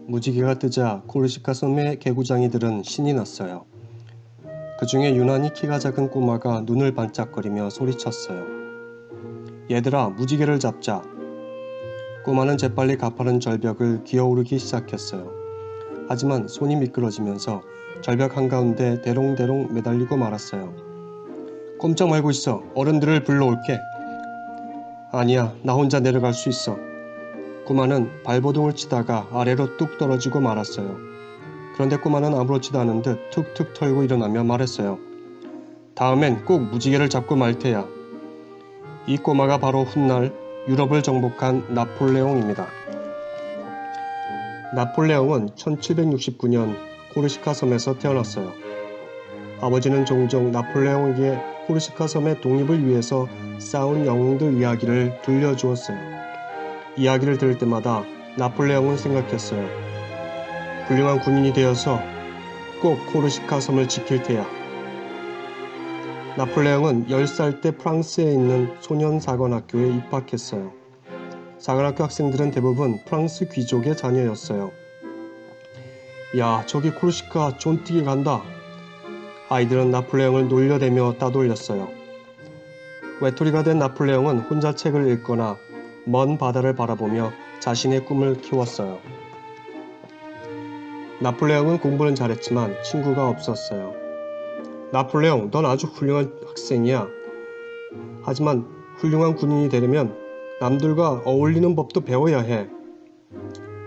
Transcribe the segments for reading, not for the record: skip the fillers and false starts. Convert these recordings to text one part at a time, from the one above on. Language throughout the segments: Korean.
무지개가 뜨자 코르시카 섬의 개구장이들은 신이 났어요. 그 중에 유난히 키가 작은 꼬마가 눈을 반짝거리며 소리쳤어요. 얘들아, 무지개를 잡자. 꼬마는 재빨리 가파른 절벽을 기어오르기 시작했어요. 하지만 손이 미끄러지면서 절벽 한가운데 대롱대롱 매달리고 말았어요. 꼼짝 말고 있어. 어른들을 불러올게. 아니야, 나 혼자 내려갈 수 있어. 꼬마는 발버둥을 치다가 아래로 뚝 떨어지고 말았어요. 그런데 꼬마는 아무렇지도 않은 듯 툭툭 털고 일어나며 말했어요. 다음엔 꼭 무지개를 잡고 말 테야. 이 꼬마가 바로 훗날 유럽을 정복한 나폴레옹입니다. 나폴레옹은 1769년 코르시카 섬에서 태어났어요. 아버지는 종종 나폴레옹에게 코르시카 섬의 독립을 위해서 싸운 영웅들 이야기를 들려주었어요. 이야기를 들을 때마다 나폴레옹은 생각했어요. 훌륭한 군인이 되어서 꼭 코르시카 섬을 지킬 테야. 나폴레옹은 10살 때 프랑스에 있는 소년 사관학교에 입학했어요. 사관학교 학생들은 대부분 프랑스 귀족의 자녀였어요. 야, 저기 코르시카 존뛰게 간다. 아이들은 나폴레옹을 놀려대며 따돌렸어요. 외톨이가 된 나폴레옹은 혼자 책을 읽거나 먼 바다를 바라보며 자신의 꿈을 키웠어요. 나폴레옹은 공부는 잘했지만 친구가 없었어요. 나폴레옹, 넌 아주 훌륭한 학생이야. 하지만 훌륭한 군인이 되려면 남들과 어울리는 법도 배워야 해.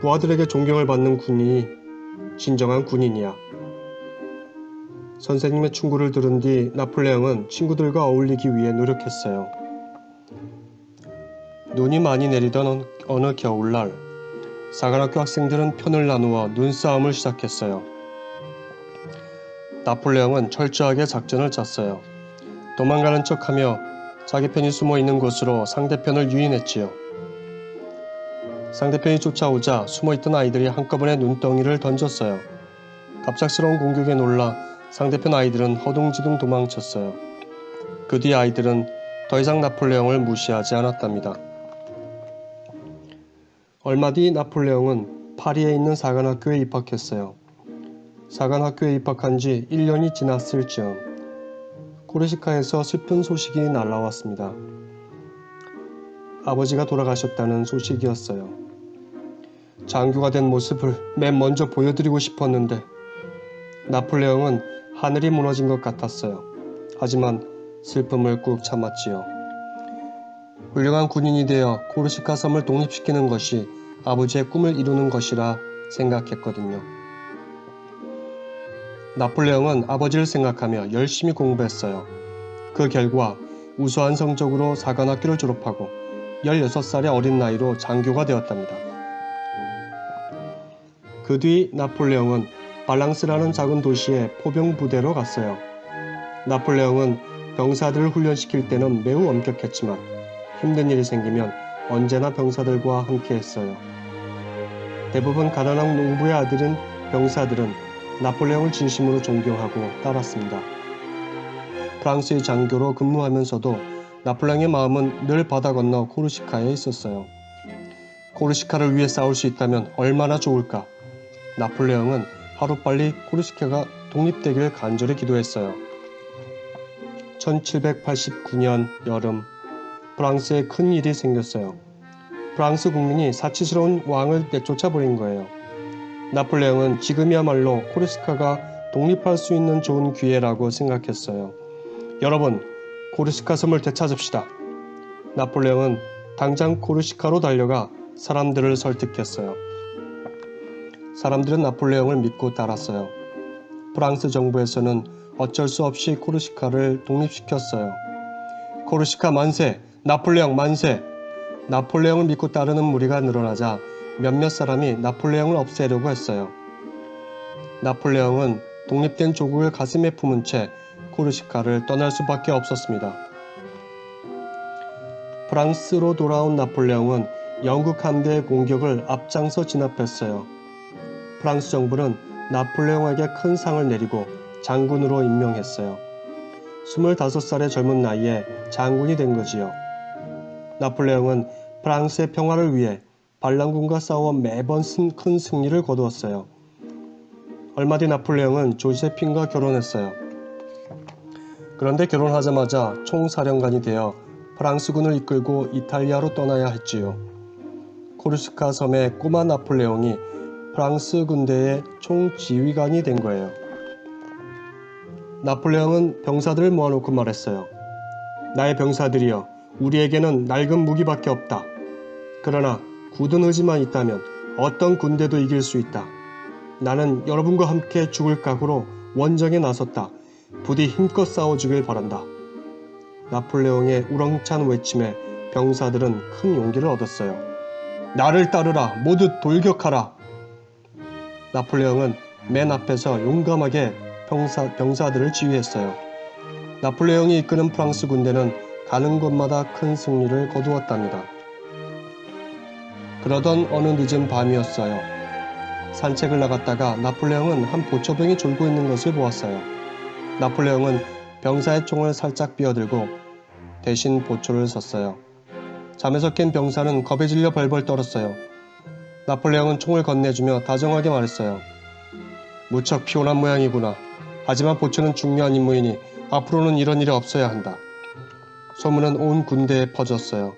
부하들에게 존경을 받는 군인이 진정한 군인이야. 선생님의 충고를 들은 뒤 나폴레옹은 친구들과 어울리기 위해 노력했어요. 눈이 많이 내리던 어느 겨울날, 사관학교 학생들은 편을 나누어 눈싸움을 시작했어요. 나폴레옹은 철저하게 작전을 짰어요. 도망가는 척하며 자기 편이 숨어있는 곳으로 상대편을 유인했지요. 상대편이 쫓아오자 숨어있던 아이들이 한꺼번에 눈덩이를 던졌어요. 갑작스러운 공격에 놀라 상대편 아이들은 허둥지둥 도망쳤어요. 그 뒤 아이들은 더 이상 나폴레옹을 무시하지 않았답니다. 얼마 뒤 나폴레옹은 파리에 있는 사관학교에 입학했어요. 사관학교에 입학한 지 1년이 지났을 즈음 코르시카에서 슬픈 소식이 날라왔습니다. 아버지가 돌아가셨다는 소식이었어요. 장교가 된 모습을 맨 먼저 보여드리고 싶었는데 나폴레옹은 하늘이 무너진 것 같았어요. 하지만 슬픔을 꾹 참았지요. 훌륭한 군인이 되어 코르시카 섬을 독립시키는 것이 아버지의 꿈을 이루는 것이라 생각했거든요. 나폴레옹은 아버지를 생각하며 열심히 공부했어요. 그 결과 우수한 성적으로 사관학교를 졸업하고 16살의 어린 나이로 장교가 되었답니다. 그 뒤 나폴레옹은 발랑스라는 작은 도시에 포병 부대로 갔어요. 나폴레옹은 병사들을 훈련시킬 때는 매우 엄격했지만 힘든 일이 생기면 언제나 병사들과 함께 했어요. 대부분 가난한 농부의 아들인 병사들은 나폴레옹을 진심으로 존경하고 따랐습니다. 프랑스의 장교로 근무하면서도 나폴레옹의 마음은 늘 바다 건너 코르시카에 있었어요. 코르시카를 위해 싸울 수 있다면 얼마나 좋을까. 나폴레옹은 하루빨리 코르시카가 독립되길 간절히 기도했어요. 1789년 여름, 프랑스에 큰 일이 생겼어요. 프랑스 국민이 사치스러운 왕을 내쫓아버린 거예요. 나폴레옹은 지금이야말로 코르시카가 독립할 수 있는 좋은 기회라고 생각했어요. 여러분, 코르시카 섬을 되찾읍시다. 나폴레옹은 당장 코르시카로 달려가 사람들을 설득했어요. 사람들은 나폴레옹을 믿고 따랐어요. 프랑스 정부에서는 어쩔 수 없이 코르시카를 독립시켰어요. 코르시카 만세! 나폴레옹 만세! 나폴레옹을 믿고 따르는 무리가 늘어나자 몇몇 사람이 나폴레옹을 없애려고 했어요. 나폴레옹은 독립된 조국을 가슴에 품은 채 코르시카를 떠날 수밖에 없었습니다. 프랑스로 돌아온 나폴레옹은 영국 함대의 공격을 앞장서 진압했어요. 프랑스 정부는 나폴레옹에게 큰 상을 내리고 장군으로 임명했어요. 25살의 젊은 나이에 장군이 된 거지요. 나폴레옹은 프랑스의 평화를 위해 반란군과 싸워 매번 큰 승리를 거두었어요. 얼마 뒤 나폴레옹은 조세핀과 결혼했어요. 그런데 결혼하자마자 총사령관이 되어 프랑스군을 이끌고 이탈리아로 떠나야 했지요. 코르시카 섬의 꼬마 나폴레옹이 프랑스 군대의 총지휘관이 된 거예요. 나폴레옹은 병사들을 모아놓고 말했어요. 나의 병사들이여, 우리에게는 낡은 무기밖에 없다. 그러나 굳은 의지만 있다면 어떤 군대도 이길 수 있다. 나는 여러분과 함께 죽을 각오로 원정에 나섰다. 부디 힘껏 싸워주길 바란다. 나폴레옹의 우렁찬 외침에 병사들은 큰 용기를 얻었어요. 나를 따르라, 모두 돌격하라. 나폴레옹은 맨 앞에서 용감하게 병사들을 지휘했어요. 나폴레옹이 이끄는 프랑스 군대는 가는 곳마다 큰 승리를 거두었답니다. 그러던 어느 늦은 밤이었어요. 산책을 나갔다가 나폴레옹은 한 보초병이 졸고 있는 것을 보았어요. 나폴레옹은 병사의 총을 살짝 비워들고 대신 보초를 섰어요. 잠에서 깬 병사는 겁에 질려 벌벌 떨었어요. 나폴레옹은 총을 건네주며 다정하게 말했어요. 무척 피곤한 모양이구나. 하지만 보초는 중요한 임무이니 앞으로는 이런 일이 없어야 한다. 소문은 온 군대에 퍼졌어요.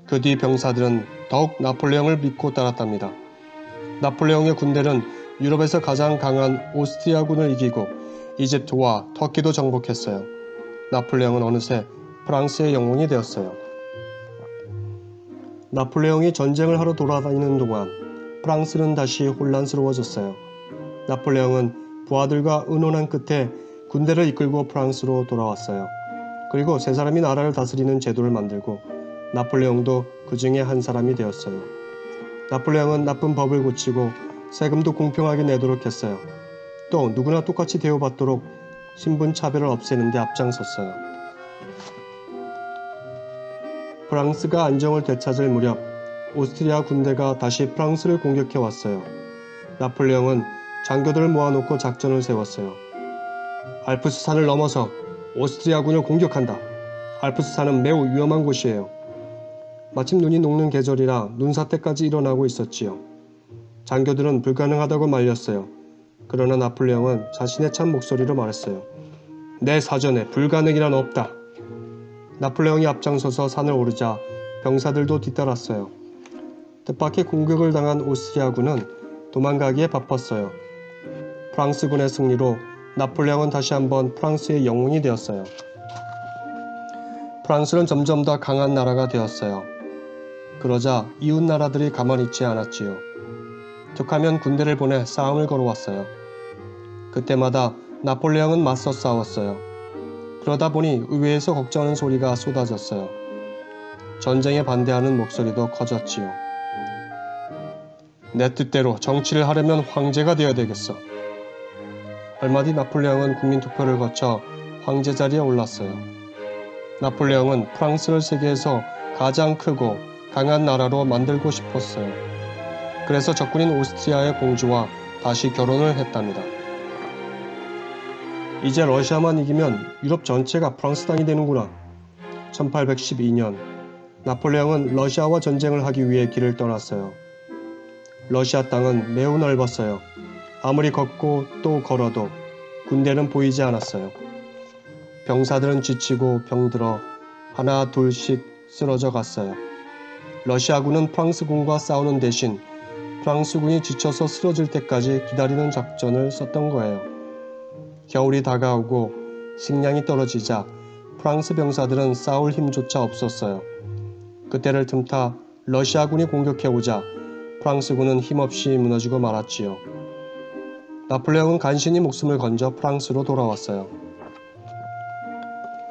그 뒤 병사들은 더욱 나폴레옹을 믿고 따랐답니다. 나폴레옹의 군대는 유럽에서 가장 강한 오스트리아군을 이기고 이집트와 터키도 정복했어요. 나폴레옹은 어느새 프랑스의 영웅이 되었어요. 나폴레옹이 전쟁을 하러 돌아다니는 동안 프랑스는 다시 혼란스러워졌어요. 나폴레옹은 부하들과 의논한 끝에 군대를 이끌고 프랑스로 돌아왔어요. 그리고 세 사람이 나라를 다스리는 제도를 만들고 나폴레옹도 그 중에 한 사람이 되었어요. 나폴레옹은 나쁜 법을 고치고 세금도 공평하게 내도록 했어요. 또 누구나 똑같이 대우받도록 신분 차별을 없애는 데 앞장섰어요. 프랑스가 안정을 되찾을 무렵 오스트리아 군대가 다시 프랑스를 공격해 왔어요. 나폴레옹은 장교들을 모아놓고 작전을 세웠어요. 알프스 산을 넘어서 오스트리아군을 공격한다. 알프스 산은 매우 위험한 곳이에요. 마침 눈이 녹는 계절이라 눈사태까지 일어나고 있었지요. 장교들은 불가능하다고 말렸어요. 그러나 나폴레옹은 자신의 참 목소리로 말했어요. 내 사전에 불가능이란 없다. 나폴레옹이 앞장서서 산을 오르자 병사들도 뒤따랐어요. 뜻밖의 공격을 당한 오스트리아군은 도망가기에 바빴어요. 프랑스군의 승리로 나폴레옹은 다시 한번 프랑스의 영웅이 되었어요. 프랑스는 점점 더 강한 나라가 되었어요. 그러자 이웃 나라들이 가만히 있지 않았지요. 툭하면 군대를 보내 싸움을 걸어왔어요. 그때마다 나폴레옹은 맞서 싸웠어요. 그러다 보니 의회에서 걱정하는 소리가 쏟아졌어요. 전쟁에 반대하는 목소리도 커졌지요. 내 뜻대로 정치를 하려면 황제가 되어야 되겠어. 얼마 뒤 나폴레옹은 국민투표를 거쳐 황제 자리에 올랐어요. 나폴레옹은 프랑스를 세계에서 가장 크고 강한 나라로 만들고 싶었어요. 그래서 적군인 오스트리아의 공주와 다시 결혼을 했답니다. 이제 러시아만 이기면 유럽 전체가 프랑스 땅이 되는구나. 1812년 나폴레옹은 러시아와 전쟁을 하기 위해 길을 떠났어요. 러시아 땅은 매우 넓었어요. 아무리 걷고 또 걸어도 군대는 보이지 않았어요. 병사들은 지치고 병들어 하나 둘씩 쓰러져 갔어요. 러시아군은 프랑스군과 싸우는 대신 프랑스군이 지쳐서 쓰러질 때까지 기다리는 작전을 썼던 거예요. 겨울이 다가오고 식량이 떨어지자 프랑스 병사들은 싸울 힘조차 없었어요. 그때를 틈타 러시아군이 공격해오자 프랑스군은 힘없이 무너지고 말았지요. 나폴레옹은 간신히 목숨을 건져 프랑스로 돌아왔어요.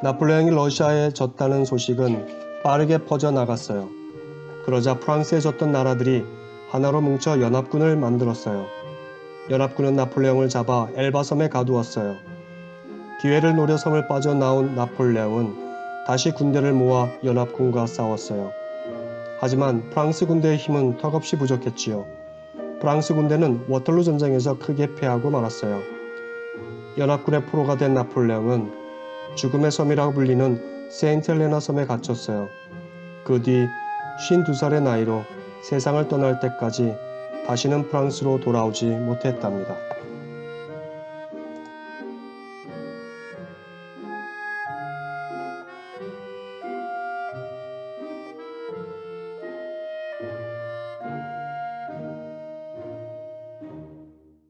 나폴레옹이 러시아에 졌다는 소식은 빠르게 퍼져나갔어요. 그러자 프랑스에 졌던 나라들이 하나로 뭉쳐 연합군을 만들었어요. 연합군은 나폴레옹을 잡아 엘바섬에 가두었어요. 기회를 노려 섬을 빠져나온 나폴레옹은 다시 군대를 모아 연합군과 싸웠어요. 하지만 프랑스 군대의 힘은 턱없이 부족했지요. 프랑스 군대는 워털루 전쟁에서 크게 패하고 말았어요. 연합군의 포로가 된 나폴레옹은 죽음의 섬이라고 불리는 세인트 헬레나 섬에 갇혔어요. 그 뒤 52살의 나이로 세상을 떠날 때까지 다시는 프랑스로 돌아오지 못했답니다.